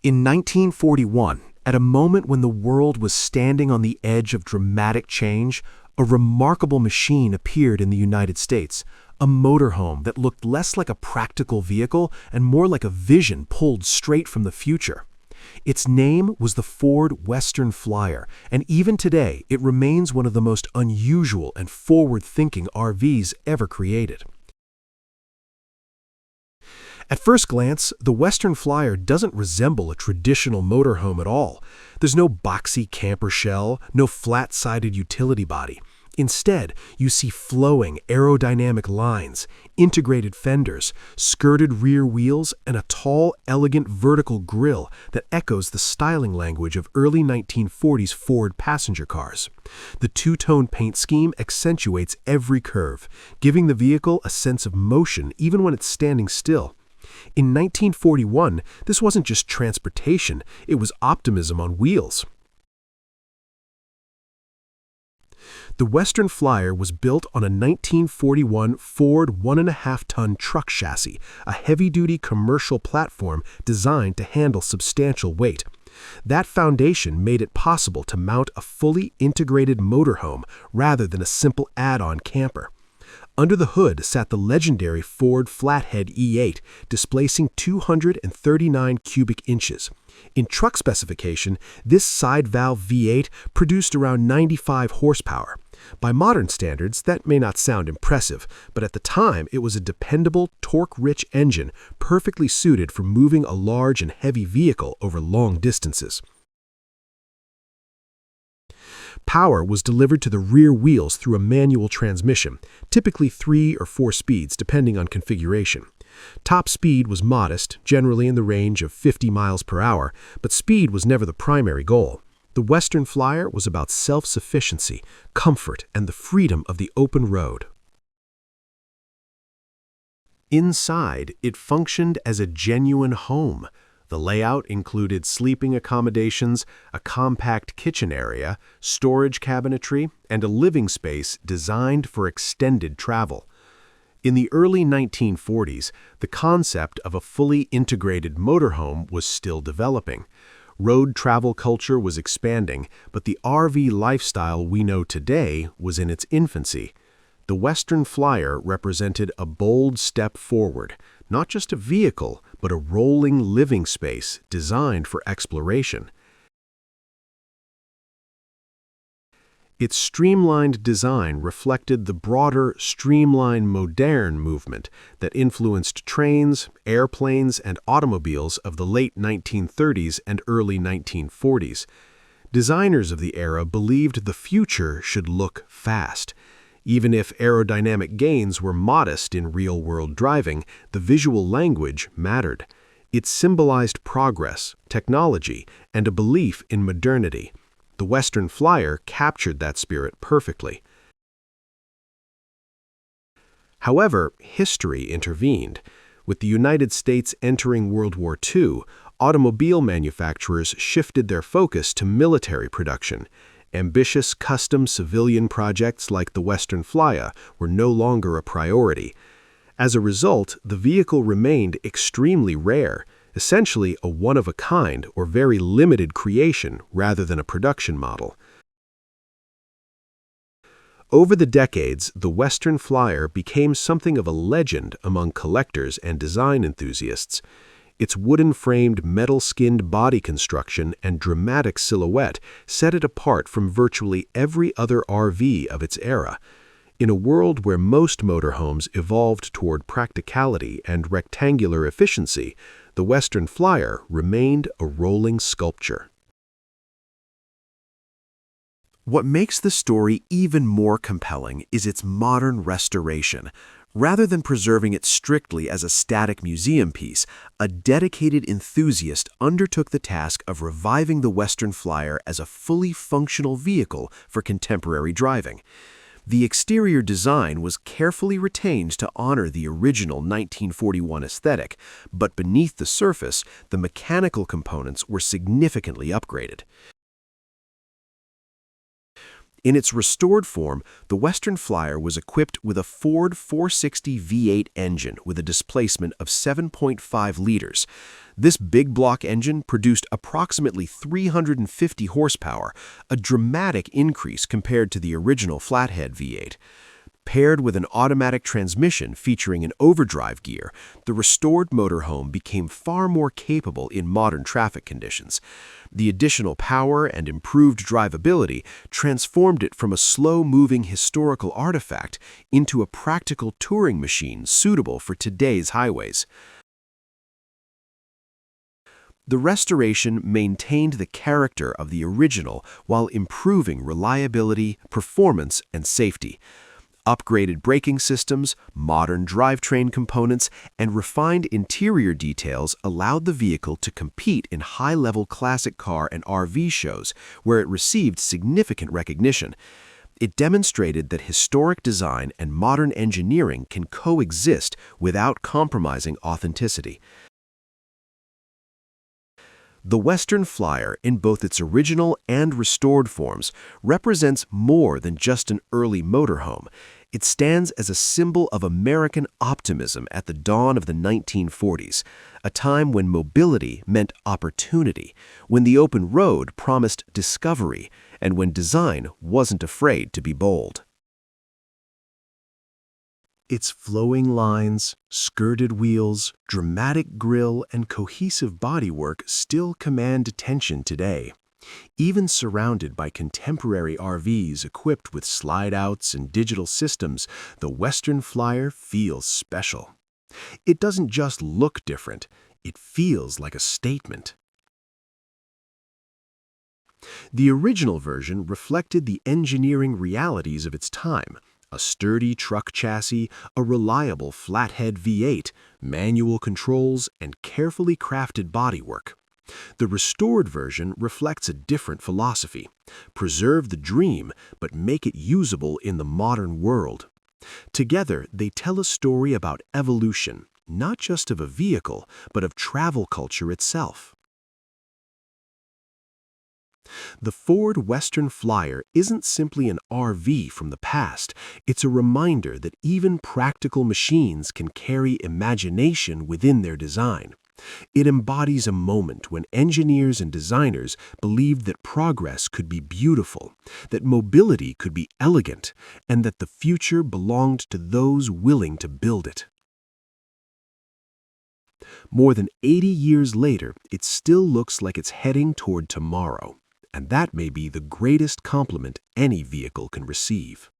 In 1941, at a moment when the world was standing on the edge of dramatic change, a remarkable machine appeared in the United States, a motorhome that looked less like a practical vehicle and more like a vision pulled straight from the future. Its name was the Ford Western Flyer, and even today it remains one of the most unusual and forward-thinking RVs ever created. At first glance, the Western Flyer doesn't resemble a traditional motorhome at all. There's no boxy camper shell, no flat-sided utility body. Instead, you see flowing aerodynamic lines, integrated fenders, skirted rear wheels, and a tall, elegant vertical grille that echoes the styling language of early 1940s Ford passenger cars. The two-tone paint scheme accentuates every curve, giving the vehicle a sense of motion even when it's standing still. In 1941, this wasn't just transportation, it was optimism on wheels. The Western Flyer was built on a 1941 Ford 1.5-ton truck chassis, a heavy-duty commercial platform designed to handle substantial weight. That foundation made it possible to mount a fully integrated motorhome rather than a simple add-on camper. Under the hood sat the legendary Ford Flathead V8, displacing 239 cubic inches. In truck specification, this side-valve V8 produced around 95 horsepower. By modern standards, that may not sound impressive, but at the time it was a dependable, torque-rich engine perfectly suited for moving a large and heavy vehicle over long distances. Power was delivered to the rear wheels through a manual transmission, typically 3 or 4 speeds depending on configuration. Top speed was modest, generally in the range of 50 miles per hour, but speed was never the primary goal. The Western Flyer was about self-sufficiency, comfort, and the freedom of the open road. Inside, it functioned as a genuine home. The layout included sleeping accommodations, a compact kitchen area, storage cabinetry, and a living space designed for extended travel. In the early 1940s, the concept of a fully integrated motorhome was still developing. Road travel culture was expanding, but the RV lifestyle we know today was in its infancy. The Western Flyer represented a bold step forward, not just a vehicle, but a rolling living space designed for exploration. Its streamlined design reflected the broader Streamline Moderne movement that influenced trains, airplanes, and automobiles of the late 1930s and early 1940s. Designers of the era believed the future should look fast. Even if aerodynamic gains were modest in real-world driving, the visual language mattered. It symbolized progress, technology, and a belief in modernity. The Western Flyer captured that spirit perfectly. However, history intervened. With the United States entering World War II, automobile manufacturers shifted their focus to military production. Ambitious custom civilian projects like the Western Flyer were no longer a priority. As a result, the vehicle remained extremely rare, essentially a one-of-a-kind or very limited creation rather than a production model. Over the decades, the Western Flyer became something of a legend among collectors and design enthusiasts. Its wooden-framed, metal-skinned body construction and dramatic silhouette set it apart from virtually every other RV of its era. In a world where most motorhomes evolved toward practicality and rectangular efficiency, the Western Flyer remained a rolling sculpture. What makes the story even more compelling is its modern restoration. Rather than preserving it strictly as a static museum piece, a dedicated enthusiast undertook the task of reviving the Western Flyer as a fully functional vehicle for contemporary driving. The exterior design was carefully retained to honor the original 1941 aesthetic, but beneath the surface, the mechanical components were significantly upgraded. In its restored form, the Western Flyer was equipped with a Ford 460 V8 engine with a displacement of 7.5 liters. This big block engine produced approximately 350 horsepower, a dramatic increase compared to the original Flathead V8. Paired with an automatic transmission featuring an overdrive gear, the restored motorhome became far more capable in modern traffic conditions. The additional power and improved drivability transformed it from a slow-moving historical artifact into a practical touring machine suitable for today's highways. The restoration maintained the character of the original while improving reliability, performance, and safety. Upgraded braking systems, modern drivetrain components, and refined interior details allowed the vehicle to compete in high-level classic car and RV shows, where it received significant recognition. It demonstrated that historic design and modern engineering can coexist without compromising authenticity. The Western Flyer, in both its original and restored forms, represents more than just an early motorhome. It stands as a symbol of American optimism at the dawn of the 1940s, a time when mobility meant opportunity, when the open road promised discovery, and when design wasn't afraid to be bold. Its flowing lines, skirted wheels, dramatic grille, and cohesive bodywork still command attention today. Even surrounded by contemporary RVs equipped with slide-outs and digital systems, the Western Flyer feels special. It doesn't just look different, it feels like a statement. The original version reflected the engineering realities of its time. A sturdy truck chassis, a reliable Flathead V8, manual controls, and carefully crafted bodywork. The restored version reflects a different philosophy. Preserve the dream, but make it usable in the modern world. Together, they tell a story about evolution, not just of a vehicle, but of travel culture itself. The Ford Western Flyer isn't simply an RV from the past, it's a reminder that even practical machines can carry imagination within their design. It embodies a moment when engineers and designers believed that progress could be beautiful, that mobility could be elegant, and that the future belonged to those willing to build it. More than 80 years later, it still looks like it's heading toward tomorrow. And that may be the greatest compliment any vehicle can receive.